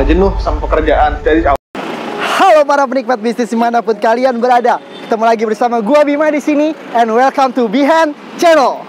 jenuh sama pekerjaan dari awal. Halo para penikmat bisnis dimanapun kalian berada, ketemu lagi bersama gua Bima di sini, and welcome to Bihan Channel.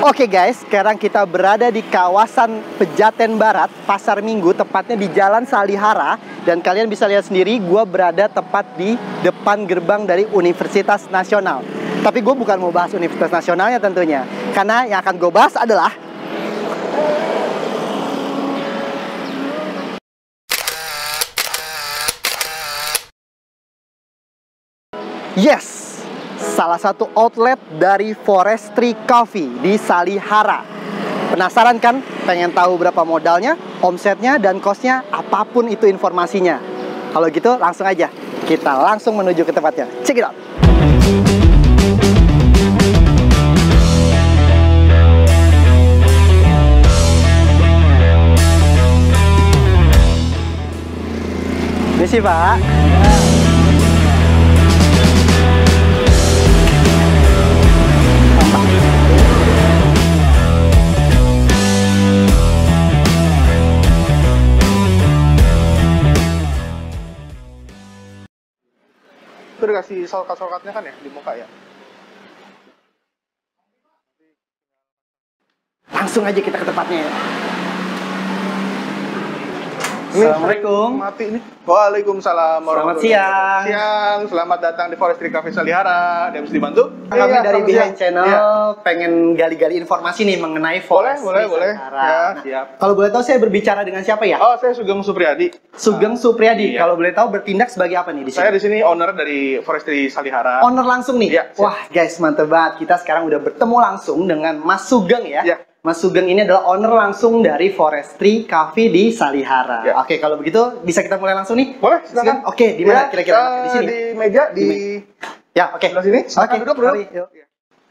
Oke guys, sekarang kita berada di kawasan Pejaten Barat, Pasar Minggu, tepatnya di Jalan Salihara. Dan kalian bisa lihat sendiri, gue berada tepat di depan gerbang dari Universitas Nasional. Tapi gue bukan mau bahas Universitas Nasionalnya tentunya, karena yang akan gue bahas adalah yes! Salah satu outlet dari Forestry Coffee di Salihara. Penasaran kan? Pengen tahu berapa modalnya, omsetnya, dan kosnya, apapun itu informasinya. Kalau gitu langsung aja, kita langsung menuju ke tempatnya. Check it out! Ini sih Pak. Itu dikasih shortcut-shortcutnya kan ya di muka ya. Langsung aja kita ke tempatnya ya. Assalamualaikum. Mati nih. Waalaikumsalam. Selamat siang. Siang. Selamat datang di Forestry Cafe Salihara. Dia bisa dibantu? Kami dari Bihan Channel pengen gali-gali informasi nih mengenai Forestry boleh. Salihara. Ya, Nah, siap. kalau boleh tahu saya berbicara dengan siapa ya? Oh, saya Sugeng Supriyadi. Sugeng Supriyadi. Iya. Kalau boleh tahu bertindak sebagai apa nih di sini? Saya di sini owner dari Forestry Salihara. Owner langsung nih. Iya, siap. Wah, guys, mantep banget. Kita sekarang udah bertemu langsung dengan Mas Sugeng ya. Iya. Mas Sugeng ini adalah owner langsung dari Forestry Cafe di Salihara. Iya. Oke, kalau begitu bisa kita mulai langsung nih? Boleh, silakan. Oke, di mana kira-kira? Di sini. Di meja di Ya, oke. sebelah sini. Oke, Duduk. mari, yuk.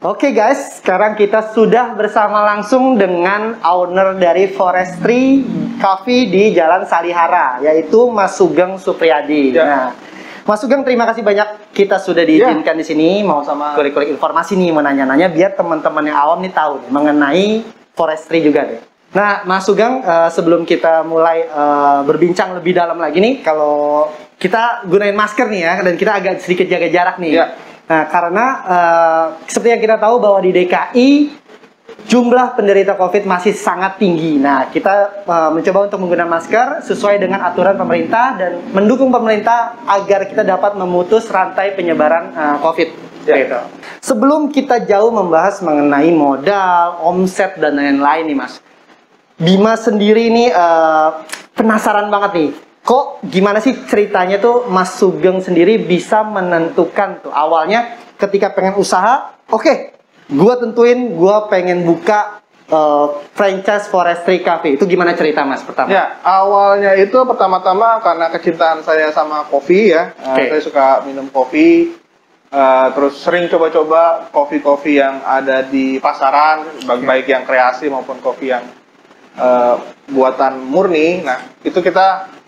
Oke guys, sekarang kita sudah bersama langsung dengan owner dari Forestry Cafe di Jalan Salihara, yaitu Mas Sugeng Supriyadi. Ya. Nah, Mas Sugeng, terima kasih banyak kita sudah diizinkan di sini. Mau sama kulik-kulik informasi nih, mau nanya-nanya biar teman-teman yang awam nih tahu nih, mengenai Forestry juga deh. Nah, Mas Sugeng, sebelum kita mulai berbincang lebih dalam lagi nih, kalau kita gunain masker nih ya, dan kita agak sedikit jaga jarak nih. Ya. Nah, karena seperti yang kita tahu bahwa di DKI jumlah penderita COVID masih sangat tinggi. Nah, kita mencoba untuk menggunakan masker sesuai dengan aturan pemerintah dan mendukung pemerintah agar kita dapat memutus rantai penyebaran COVID. Ya. Gitu. Sebelum kita jauh membahas mengenai modal, omset, dan lain-lain nih Mas, Bima sendiri nih penasaran banget nih. Kok gimana sih ceritanya tuh Mas Sugeng sendiri bisa menentukan tuh awalnya ketika pengen usaha, oke, gua tentuin gua pengen buka franchise Forestry Cafe. Itu gimana cerita Mas pertama? Ya, awalnya itu pertama-tama karena kecintaan saya sama kopi ya. Saya suka minum kopi. Terus sering coba-coba kopi-kopi yang ada di pasaran, baik yang kreasi maupun kopi yang buatan murni. Nah, itu kita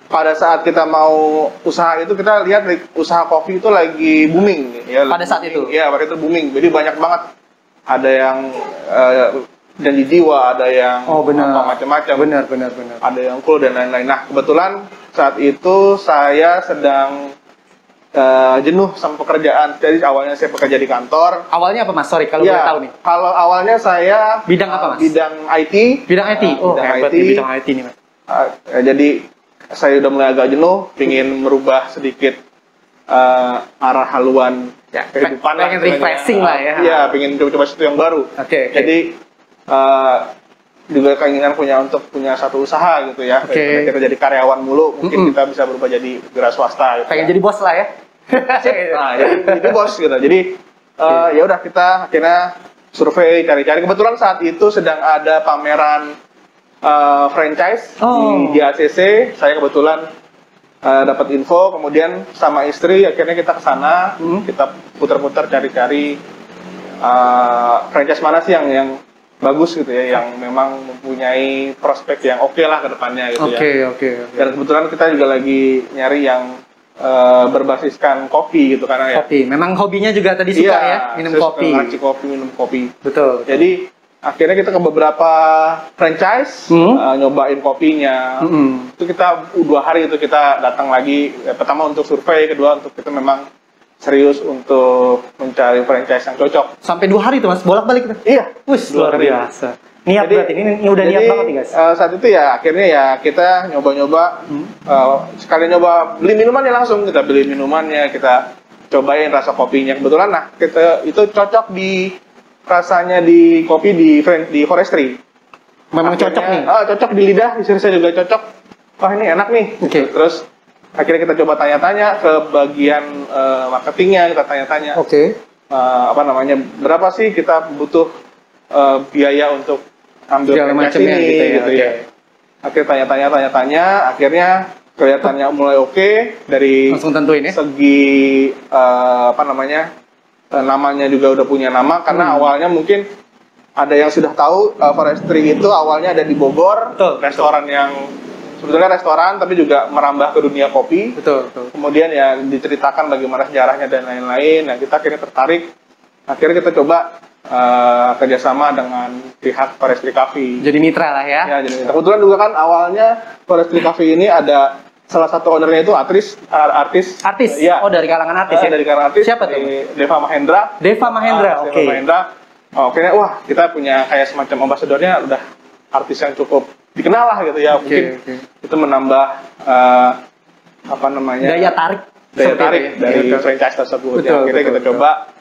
pada saat kita mau usaha itu, kita lihat usaha kopi itu lagi booming ya. Pada saat itu? Iya, pada itu booming. Jadi banyak banget. Ada yang janji jiwa, ada yang macam-macam. Benar. Ada yang cool dan lain-lain. Nah, kebetulan saat itu saya sedang jenuh sama pekerjaan. Jadi awalnya saya bekerja di kantor. Awalnya apa Mas? Sorry kalau boleh tahu nih. Kalau awalnya saya bidang apa Mas? Bidang IT. Bidang IT. Oh, bidang hebat IT. di bidang IT nih Mas. Jadi saya udah mulai agak jenuh, ingin merubah sedikit arah haluan kehidupan. Pengen refreshing lah ya. Iya, pengen coba-coba sesuatu yang baru. Oke. Jadi juga keinginan untuk punya satu usaha gitu ya. Oke. Kita jadi karyawan mulu, mungkin kita bisa berubah jadi wira swasta. Gitu, pengen jadi bos lah ya. Nah, jadi bos gitu. Jadi ya udah, kita akhirnya survei, cari-cari. Kebetulan saat itu sedang ada pameran franchise di ACC. Saya kebetulan dapat info, kemudian sama istri akhirnya kita ke sana, kita putar-putar cari-cari franchise mana sih yang bagus gitu ya, yang memang mempunyai prospek yang oke lah ke depannya gitu ya. Oke. Dan kebetulan kita juga lagi nyari yang berbasiskan kopi gitu karena ya. Kopi. Memang hobinya juga tadi suka ya, minum kopi. Minum kopi. Betul. Jadi akhirnya kita ke beberapa franchise nyobain kopinya. Itu kita 2 hari itu kita datang lagi. Pertama untuk survei, kedua untuk kita memang serius untuk mencari franchise yang cocok. Sampai 2 hari tuh Mas, bolak-balik tuh. Iya, Luar biasa. Niat jadi, berarti ini udah niat banget nih guys. Saat itu ya akhirnya ya kita nyoba-nyoba sekali nyoba beli minumannya langsung, kita beli minumannya, kita cobain rasa kopinya. Kebetulan nah kita itu cocok di rasanya di kopi di forestry. Memang Akhirnya, cocok nih. Cocok di lidah, di saya juga cocok. Wah ini enak nih. Oke. Terus akhirnya kita coba tanya-tanya ke bagian marketingnya, kita tanya-tanya. Oke. Berapa sih kita butuh biaya untuk ambil Segala franchise macamnya ini gitu ya, oke. Akhirnya tanya-tanya, akhirnya kelihatannya mulai oke dari Langsung tentuin ya. segi namanya juga udah punya nama karena awalnya mungkin ada yang sudah tahu forestry itu awalnya ada di Bogor, Betul. restoran yang sebetulnya restoran tapi juga merambah ke dunia kopi. Betul. Kemudian ya diceritakan bagaimana sejarahnya dan lain-lain. Nah kita akhirnya tertarik. Akhirnya kita coba kerjasama dengan pihak Forestry Coffee. Jadi mitra lah ya. Ya, jadi kebetulan juga kan awalnya Forestry Coffee ini ada salah satu ownernya itu artis. Artis? Oh dari kalangan artis ya? Dari kalangan artis. Siapa tuh? Deva Mahendra. Deva Mahendra, oke. Deva Mahendra. Akhirnya wah kita punya kayak semacam ambasadornya udah artis yang cukup dikenal lah gitu ya. Mungkin itu menambah daya tarik dari franchise tersebut. Betul, Akhirnya kita betul. coba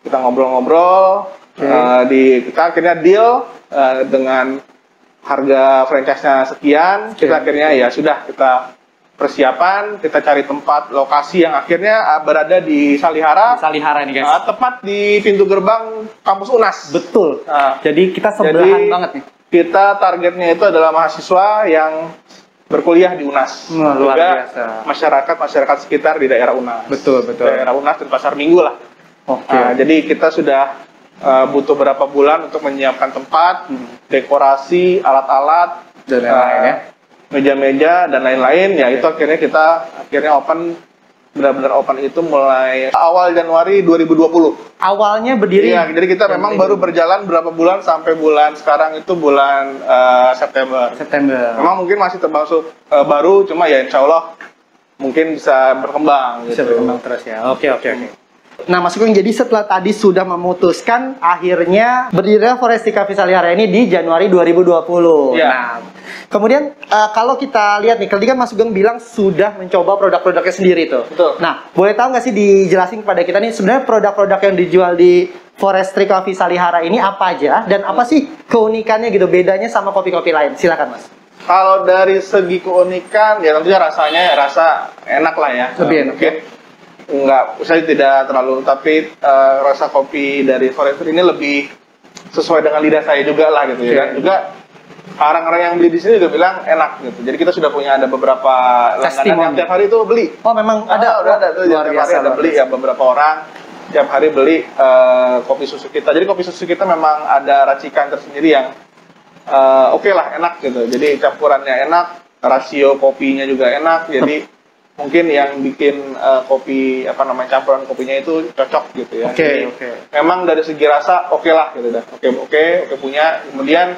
kita ngobrol-ngobrol, kita akhirnya deal dengan harga franchise-nya sekian. Kita akhirnya ya sudah kita persiapan, kita cari tempat lokasi yang akhirnya berada di Salihara. Salihara nih guys. Tepat di pintu gerbang kampus UNAS. Betul. Nah, Jadi kita sebelahan banget nih. Kita targetnya itu adalah mahasiswa yang berkuliah di UNAS. Luar juga biasa. masyarakat sekitar di daerah UNAS. Betul. Daerah UNAS dan Pasar Minggu lah. Oke. Jadi kita sudah butuh berapa bulan untuk menyiapkan tempat, dekorasi, alat-alat, Dan lain-lain ya. meja-meja dan lain-lain. Ya itu akhirnya kita open, benar-benar open itu mulai awal Januari 2020. Awalnya berdiri. Iya, jadi kita memang baru berjalan berapa bulan sampai bulan sekarang itu bulan September. Memang mungkin masih termasuk baru, cuma ya insya Allah mungkin bisa berkembang. Bisa gitu. berkembang terus ya. Oke. Nah, Mas Sugeng, jadi setelah tadi sudah memutuskan akhirnya berdirinya Forestry Coffee Salihara ini di Januari 2020. Ya. Nah, kemudian kalau kita lihat nih, tadi kan Mas Sugeng bilang sudah mencoba produk-produknya sendiri tuh. Betul. Nah, boleh tahu nggak sih dijelasin kepada kita nih sebenarnya produk-produk yang dijual di Forestry Coffee Salihara ini apa aja dan apa sih keunikannya gitu, bedanya sama kopi-kopi lain? Silakan, Mas. Kalau dari segi keunikan, ya tentunya rasanya rasa enak lah ya. Lebih enak. Mungkin enggak, saya tidak terlalu, tapi rasa kopi dari Forestry ini lebih sesuai dengan lidah saya juga lah gitu ya. Dan juga orang-orang yang beli di sini juga bilang enak gitu. Jadi kita sudah punya ada beberapa langganan yang tiap hari itu beli. Oh, memang ada. Udah ada tuh. Tiap hari ada beli ya, beberapa orang tiap hari beli kopi susu kita. Jadi kopi susu kita memang ada racikan tersendiri yang oke lah, enak gitu. Jadi campurannya enak, rasio kopinya juga enak. Jadi mungkin yang bikin kopi campuran kopinya itu cocok gitu ya. Oke. Memang dari segi rasa oke lah gitu dah. Oke punya. Kemudian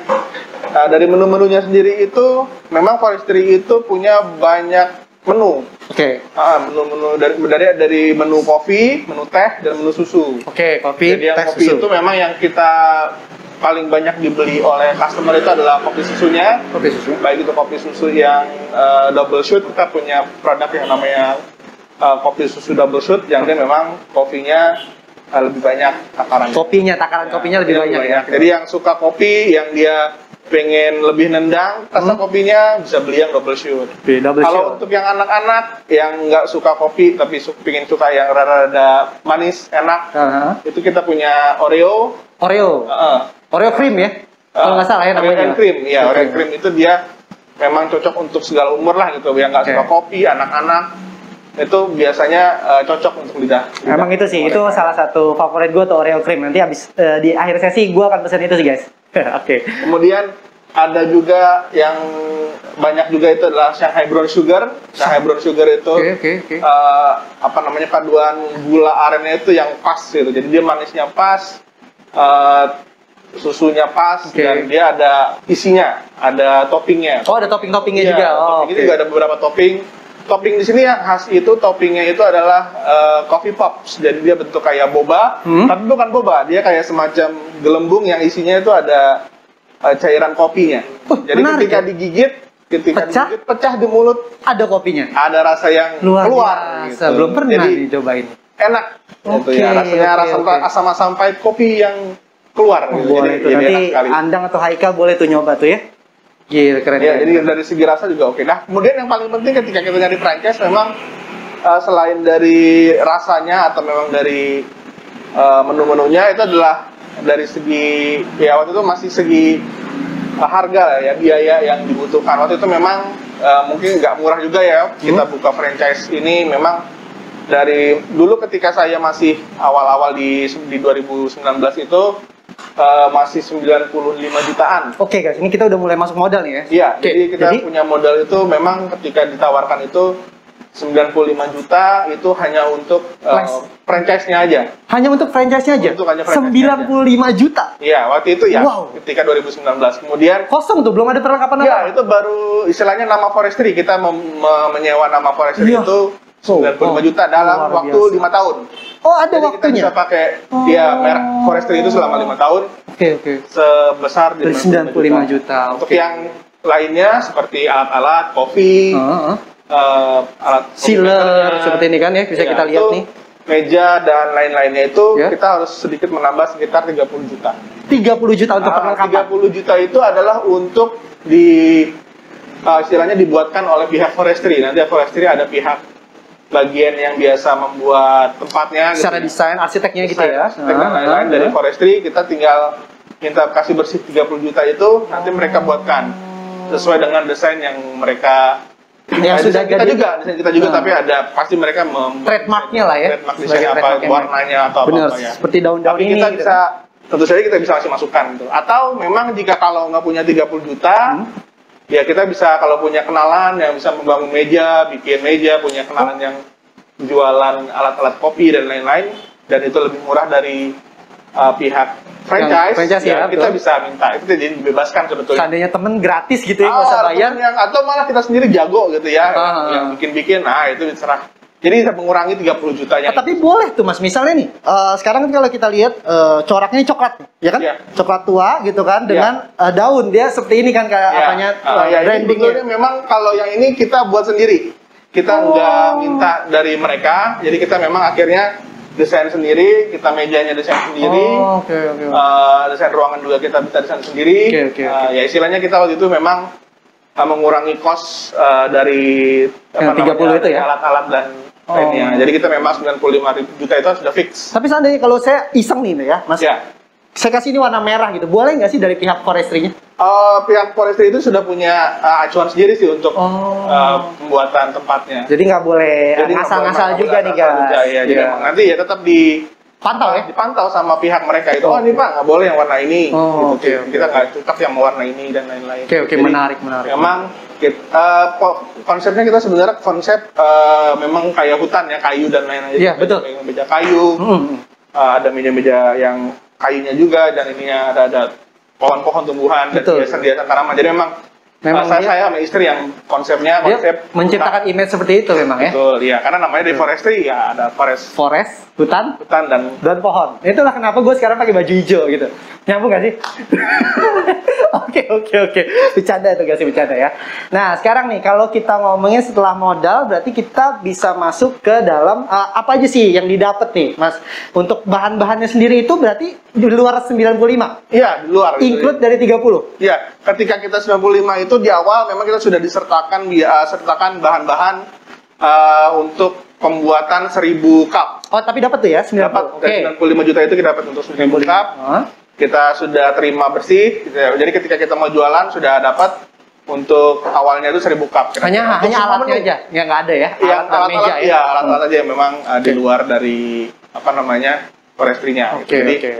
dari menu-menunya sendiri itu memang Forestry itu punya banyak menu. Oke. Menu-menu dari menu kopi, menu teh dan menu susu. Oke, kopi, Jadi yang teh, kopi susu. itu memang yang kita paling banyak dibeli oleh customer itu adalah kopi susunya. Kopi susu. Baik itu kopi susu yang double shoot, kita punya produk yang namanya kopi susu double shoot yang dia memang kopinya lebih banyak takaran. Takaran kopinya lebih banyak ya. Jadi yang suka kopi, yang dia pengen lebih nendang rasa kopinya, bisa beli yang double shoot. Kalau untuk yang anak-anak yang nggak suka kopi tapi pengen suka yang rada-rada manis, enak, itu kita punya Oreo. Oreo Cream ya? Kalau nggak salah ya namanya. Oreo cream, ya Oreo cream itu dia memang cocok untuk segala umur lah gitu, yang nggak suka kopi, anak-anak itu biasanya cocok untuk lidah. Emang itu sih, itu salah satu favorit gue tuh Oreo cream. Nanti habis di akhir sesi gue akan pesen itu sih guys. Oke. Kemudian ada juga yang banyak juga itu adalah Shanghai Brown Sugar. Shanghai Brown Sugar itu apa namanya, paduan gula arennya itu yang pas gitu. Jadi dia manisnya pas, susunya pas, dan dia ada isinya, ada toppingnya. Oh, ada topping-toppingnya juga. Oh, ini juga ada beberapa topping. Topping di sini yang khas itu toppingnya itu adalah coffee pops. Jadi dia bentuk kayak boba, tapi bukan boba. Dia kayak semacam gelembung yang isinya itu ada cairan kopinya. Jadi menarik, ketika digigit, pecah di mulut, ada kopinya. Ada rasa yang keluar. Gitu. Belum pernah dicobain. Enak. Gitu ya. Rasanya asam-asam pahit kopi yang keluar. Gitu. Boleh tuh. Nanti Andang atau Haika boleh tuh nyoba tuh ya. Gila, keren. Ya, jadi dari segi rasa juga oke. Nah, kemudian yang paling penting ketika kita nyari franchise memang selain dari rasanya atau memang dari menu-menunya, itu adalah dari segi, ya waktu itu masih segi harga lah ya, biaya yang dibutuhkan. Waktu itu memang mungkin nggak murah juga ya kita buka franchise ini. Memang dari dulu ketika saya masih awal-awal di 2019 itu masih 95 jutaan. Oke guys, ini kita udah mulai masuk modal nih ya. Iya, jadi kita punya modal itu memang ketika ditawarkan itu 95 juta itu hanya untuk franchise-nya aja. Hanya untuk franchise-nya aja? Untuk hanya franchise 95 juta? Iya, waktu itu ya, ketika 2019. Kemudian kosong tuh, belum ada perlengkapan apa? Iya, itu baru istilahnya nama forestry. Kita menyewa nama forestry itu 95 juta dalam waktu 5 tahun. Oh, ada jadi waktunya? Kita bisa pakai merek forestry itu selama 5 tahun. Oke. Sebesar 95 juta. Untuk yang lainnya seperti alat-alat, kopi, alat sealer seperti ini kan ya, bisa kita lihat nih. Meja dan lain-lainnya itu kita harus sedikit menambah sekitar 30 juta. 30 juta untuk perlengkapan? 30 juta itu adalah untuk istilahnya dibuatkan oleh pihak forestry. Nanti forestry ada pihak bagian yang biasa membuat tempatnya secara gitu, desain, arsiteknya gitu ya. Arsitek dan lain-lain dari forestry, kita tinggal minta kasih bersih 30 juta itu, nanti mereka buatkan sesuai dengan desain yang mereka sudah kita juga, desain kita juga, tapi ada pasti mereka trademarknya lah ya. Trademark desain apa, warnanya atau apa ya. Seperti daun-daun ini. Tapi kita bisa, tentu saja kita bisa kasih masukan gitu. Atau memang jika kalau nggak punya 30 juta, ya kita bisa kalau punya kenalan yang bisa membangun meja, bikin meja, punya kenalan yang jualan alat-alat kopi dan lain-lain, dan itu lebih murah dari pihak franchise ya, kita bisa minta itu, jadi dibebaskan sebetulnya. Seandainya temen gratis gitu ya, nggak usah bayar. Atau malah kita sendiri jago gitu ya, yang bikin-bikin, nah itu diserah. Jadi bisa mengurangi 30 jutanya. Tapi boleh tuh mas, misalnya nih, sekarang kalau kita lihat coraknya coklat, ya kan? Coklat tua gitu kan, dengan daun, dia seperti ini kan kayak apanya, brandingnya. Memang kalau yang ini kita buat sendiri, kita nggak minta dari mereka, jadi kita memang akhirnya desain sendiri, kita mejanya desain sendiri, desain ruangan juga kita bisa desain sendiri. Ya istilahnya kita waktu itu memang mengurangi cost dari 30 itu ya, alat-alat dan lainnya. Jadi kita memang 95 juta itu sudah fix. Tapi seandainya kalau saya iseng nih ya, Mas. Saya kasih ini warna merah gitu. Boleh nggak sih dari pihak forestry-nya? Pihak forestry itu sudah punya acuan sendiri sih untuk pembuatan tempatnya. Jadi nggak boleh ngasal-ngasal juga nih guys. Jadi nanti ya tetap dipantau sama pihak mereka itu. Ini Pak nggak boleh yang warna ini. Kita nggak cocok yang warna ini dan lain-lain. Oke, menarik. Memang konsepnya kita sebenarnya konsep memang kayak hutan ya, kayu dan lain-lain. Iya betul. Meja kayu, ada meja-meja yang kayunya juga, dan ininya ada pohon-pohon tumbuhan dan hiasan tanaman. Jadi memang saya sama istri yang konsepnya menciptakan image seperti itu memang ya. Betul, iya, karena namanya di forestry ya ada forest, hutan dan pohon. Itulah kenapa gue sekarang pakai baju hijau gitu. Nyambung gak sih? Oke. Bercanda itu guys, bercanda ya. Nah sekarang nih kalau kita ngomongin setelah modal, berarti kita bisa masuk ke dalam apa aja sih yang didapat nih Mas? Untuk bahan-bahannya sendiri itu berarti di luar 95? Iya, di luar. Include dari 30? Iya, ketika kita 95 itu di awal memang kita sudah sertakan bahan-bahan untuk pembuatan 1000 cup. Oh, tapi dapat tuh ya? 90. Dapat, dari 95 juta itu kita dapat untuk 1000 cup. Kita sudah terima bersih, jadi ketika kita mau jualan sudah dapat untuk awalnya itu 1000 cup. Hanya alatnya aja, ya nggak ada ya? Iya, Alat dan meja alat-alat ya? iya, alat-alat aja yang memang di luar dari apa namanya forestry-nya. Oke, Jadi, oke.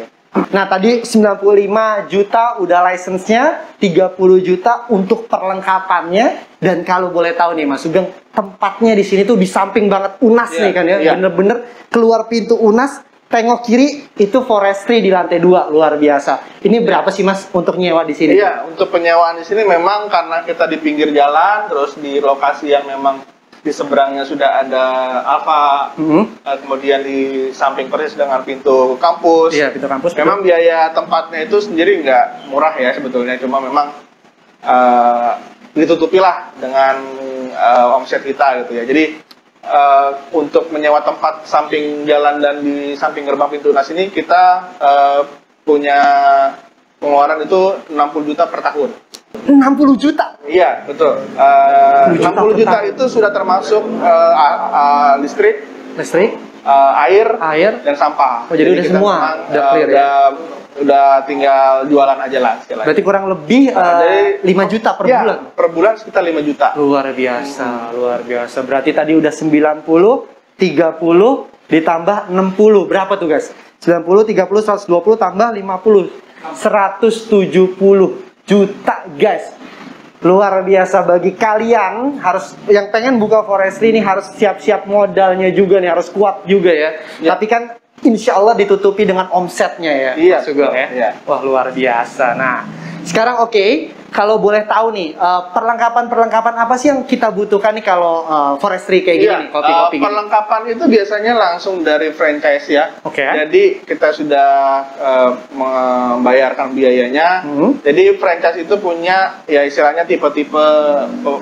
Nah, tadi 95 juta udah license-nya, 30 juta untuk perlengkapannya, dan kalau boleh tahu nih Mas Sugeng, tempatnya di sini tuh di samping banget UNAS Iya, nih kan ya, iya. bener-bener keluar pintu UNAS, tengok kiri itu forestry di lantai 2, luar biasa. Ini berapa sih Mas untuk nyewa di sini? Iya, untuk penyewaan di sini memang karena kita di pinggir jalan, terus di lokasi yang memang di seberangnya sudah ada Alfa, kemudian di samping persis dengan pintu kampus. Iya, pintu kampus. Memang biaya tempatnya itu sendiri nggak murah ya sebetulnya, cuma memang ditutupilah dengan omset kita gitu ya. Jadi untuk menyewa tempat samping jalan dan di samping gerbang pintu UNAS ini kita punya pengeluaran itu 60 juta per tahun. 60 juta? Iya, betul. 60 juta itu sudah termasuk listrik, air, dan sampah. Oh, jadi udah kita semua, memang, udah clear ya? Udah tinggal jualan aja lah. Berarti kurang lebih jadi, 5 juta per ya, bulan? Per bulan sekitar 5 juta. Luar biasa, luar biasa. Berarti tadi udah 90, 30, ditambah 60. Berapa tuh guys? 90, 30, 120, tambah 50. 170 juta guys. Luar biasa. Bagi kalian harus yang pengen buka forestry ini harus siap-siap modalnya juga nih, harus kuat juga ya. Tapi kan insya Allah ditutupi dengan omsetnya ya. Iya, Mas Sugeng ya. Iya. Wah, luar biasa. Nah, sekarang kalau boleh tahu nih, perlengkapan apa sih yang kita butuhkan nih kalau forestry kayak gini nih, kopi-kopi gini? Perlengkapan itu biasanya langsung dari franchise ya. Oke. Jadi kita sudah membayarkan biayanya. Jadi franchise itu punya ya istilahnya tipe-tipe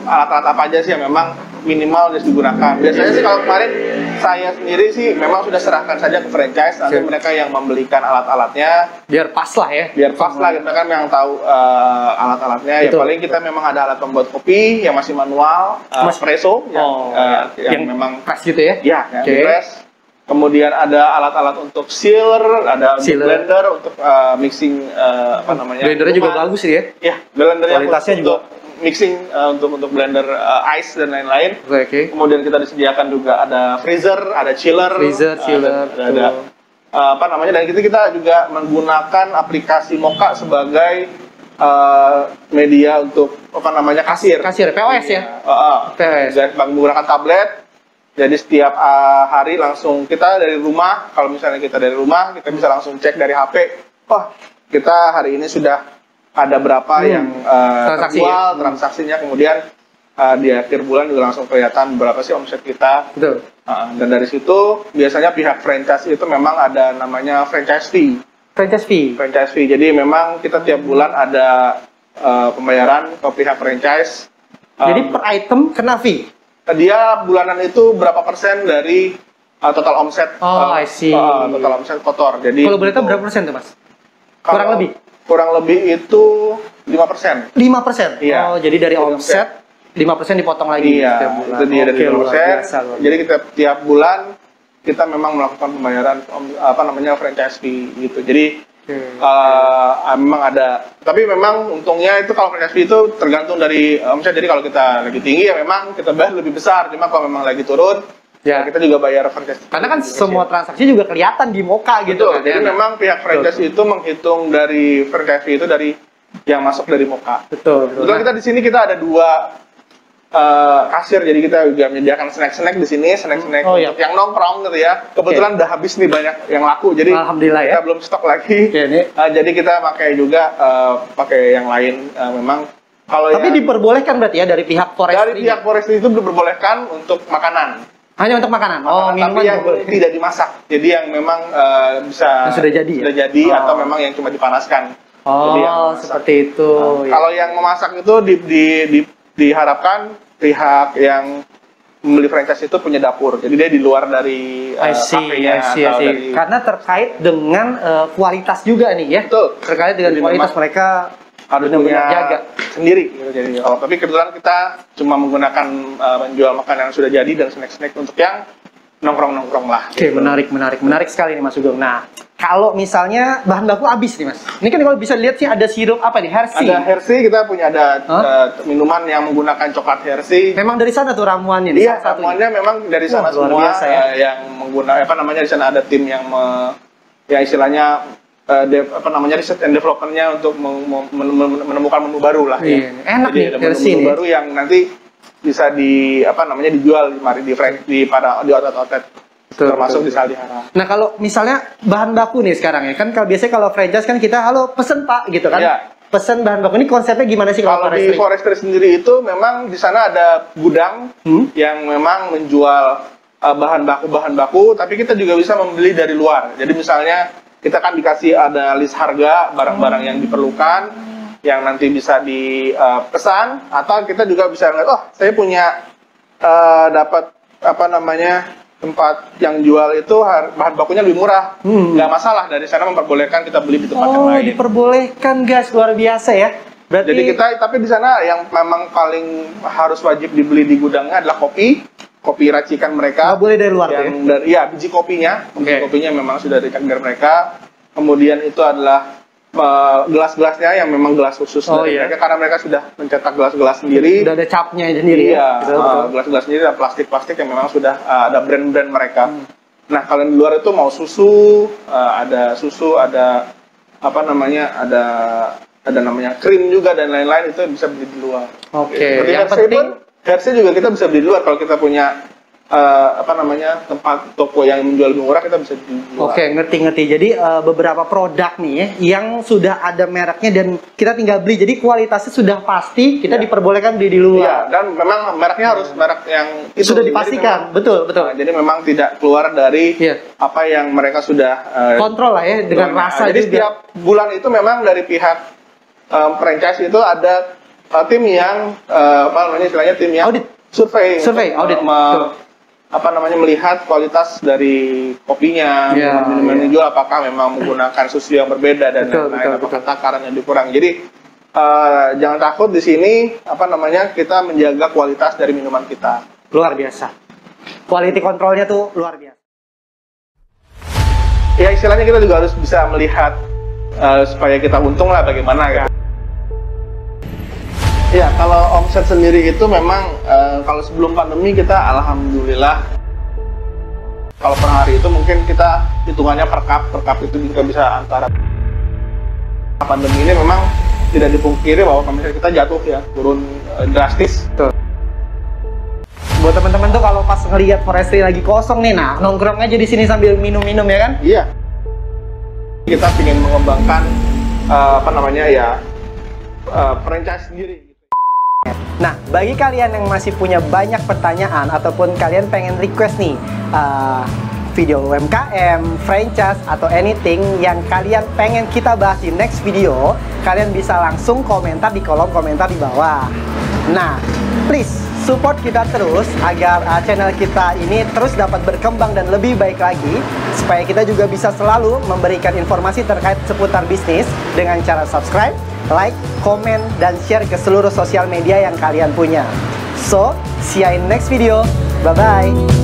alat-alat apa aja sih yang memang minimal harus digunakan. Biasanya sih kalau kemarin saya sendiri sih memang sudah serahkan saja ke franchise, nanti mereka yang membelikan alat-alatnya. Biar pas lah ya. Biar pas lah, kita kan yang tahu alat-alatnya. Ya paling kita memang ada alat pembuat kopi yang masih manual, espresso yang memang press gitu ya? Ya, yang di press. Kemudian ada alat-alat untuk sealer, ada untuk blender untuk mixing apa namanya? Blendernya juga bagus sih ya? Ya, blendernya kualitasnya juga mixing untuk blender ice dan lain-lain. Oke. Kemudian kita disediakan juga ada freezer, ada chiller, ada apa namanya, dan kita juga menggunakan aplikasi Moka sebagai media untuk apa namanya kasir POS ya? POS. Dan menggunakan tablet. Jadi setiap hari langsung kita dari rumah, kalau misalnya kita dari rumah, kita bisa langsung cek dari HP. Oh, kita hari ini sudah ada berapa yang terjual, transaksinya, kemudian di akhir bulan juga langsung kelihatan berapa sih omset kita. Betul. Dan dari situ biasanya pihak franchise itu memang ada namanya franchise fee. Franchise fee. Jadi memang kita tiap bulan ada pembayaran ke pihak franchise. Jadi per item kena fee? Dia bulanan itu berapa persen dari total omset. I see. Total omset kotor. Jadi kalau boleh tahu berapa persen tuh Mas? Kurang lebih itu 5%. 5%? Iya. Oh, jadi dari omset 5% dipotong lagi setiap bulan. Itu dia dari omset. Jadi kita tiap bulan kita memang melakukan pembayaran apa namanya franchise fee gitu. Jadi memang ada, tapi memang untungnya itu kalau franchise fee itu tergantung dari omset. Jadi kalau kita lagi tinggi ya memang kita bayar lebih besar. Cuma kalau memang lagi turun ya kita juga bayar franchise fee. Karena kan semua transaksi juga kelihatan di Moka gitu. Betul, jadi memang pihak franchise itu menghitung dari franchise fee itu dari yang masuk dari Moka. Betul. Kita di sini kita ada 2 kasir, jadi kita juga menyediakan snack di sini, snack untuk yang nongkrong gitu ya. Kebetulan udah habis nih banyak yang laku, jadi alhamdulillah kita belum stok lagi. Jadi kita pakai juga pakai yang lain. Memang kalau tapi diperbolehkan berarti ya dari pihak forestry. Dari pihak forestry itu diperbolehkan untuk makanan. Hanya untuk makanan. Minuman tapi yang tidak dimasak. Jadi yang memang bisa sudah jadi atau memang yang cuma dipanaskan. Seperti itu. Kalau yang memasak itu diharapkan pihak yang membeli franchise itu punya dapur, jadi dia di luar dari kafenya. Karena terkait dengan kualitas juga nih ya. Betul. Terkait dengan jadi kualitas mereka harus punya jaga sendiri. Gitu, jadi tapi kebetulan kita cuma menggunakan menjual makanan yang sudah jadi dan snack untuk yang nongkrong lah. Oke, menarik sekali nih Mas Sugeng. Nah, kalau misalnya bahan baku habis nih Mas. Ini kan kalau bisa lihat sih ada sirup apa nih? Hershey. Ada Hershey, kita punya minuman yang menggunakan coklat Hershey. Memang dari sana tuh ramuannya nih. Iya, ramuannya memang dari sana luar semua biasa, ya. yang menggunakan apa namanya, di sana ada tim yang ya istilahnya research and development-nya untuk menemukan menu baru lah. Iya. Ya. Enak jadi nih ada Hershey menu nih. baru yang nanti bisa dijual di outlet termasuk di Salihara. Nah kalau misalnya bahan baku nih sekarang ya kan, kalau biasanya kalau franchise kan kita halo pesen Pak gitu kan, pesen bahan baku. Ini konsepnya gimana sih kalau di Forestry sendiri itu memang di sana ada gudang yang memang menjual bahan baku, tapi kita juga bisa membeli dari luar. Jadi misalnya kita kan dikasih ada list harga barang-barang yang diperlukan, yang nanti bisa dipesan, atau kita juga bisa ngeliat, oh saya punya dapat tempat yang jual itu bahan bakunya lebih murah, nggak masalah, dari sana memperbolehkan kita beli di tempat yang lain. Diperbolehkan guys, luar biasa ya. Berarti jadi tapi di sana yang memang paling harus wajib dibeli di gudangnya adalah kopi racikan mereka. Nggak boleh dari luar biji kopinya, kopinya memang sudah dicek dari mereka. Kemudian itu adalah gelas-gelasnya yang memang gelas khusus dari mereka, karena mereka sudah mencetak gelas-gelas sendiri. Udah ada capnya sendiri. Iya, gelas-gelas sendiri dan plastik-plastik yang memang sudah ada brand-brand mereka. Nah, kalau di luar itu mau susu, ada namanya krim juga dan lain-lain, itu bisa beli di luar. Oke. Yang penting Hershey juga kita bisa beli di luar. Kalau kita punya tempat toko yang menjual lebih murah, kita bisa jual. Oke, ngerti. Jadi beberapa produk nih ya, yang sudah ada mereknya dan kita tinggal beli. Jadi kualitasnya sudah pasti, kita diperbolehkan beli di luar. Iya, dan memang mereknya harus merek yang itu sudah dipastikan. Betul. Jadi memang tidak keluar dari apa yang mereka sudah kontrol lah ya, dengan rasa jadi juga. Setiap bulan itu memang dari pihak franchise itu ada tim yang istilahnya tim yang survei audit melihat kualitas dari kopinya, minuman yang dijual apakah memang menggunakan susu yang berbeda dan lain-lain, apakah takaran yang dikurangi. Jadi jangan takut di sini kita menjaga kualitas dari minuman kita. Luar biasa. Quality controlnya tuh luar biasa. Ya istilahnya kita juga harus bisa melihat supaya kita untung lah bagaimana gitu. Ya, kalau omset sendiri itu memang kalau sebelum pandemi kita alhamdulillah, kalau per hari itu mungkin kita hitungannya per cup itu juga bisa antara. Pandemi ini memang tidak dipungkiri bahwa omset kita jatuh ya, turun drastis. Betul. Buat teman-teman tuh kalau pas ngelihat Forestry lagi kosong nih, nah nongkrong aja di sini sambil minum-minum ya kan? Iya. Kita ingin mengembangkan franchise sendiri. Nah, bagi kalian yang masih punya banyak pertanyaan ataupun kalian pengen request nih video UMKM, franchise, atau anything yang kalian pengen kita bahas di next video, kalian bisa langsung komentar di kolom komentar di bawah. Nah, please support kita terus agar channel kita ini terus dapat berkembang dan lebih baik lagi, supaya kita juga bisa selalu memberikan informasi terkait seputar bisnis dengan cara subscribe, like, komen, dan share ke seluruh sosial media yang kalian punya. So, see you in next video. Bye-bye.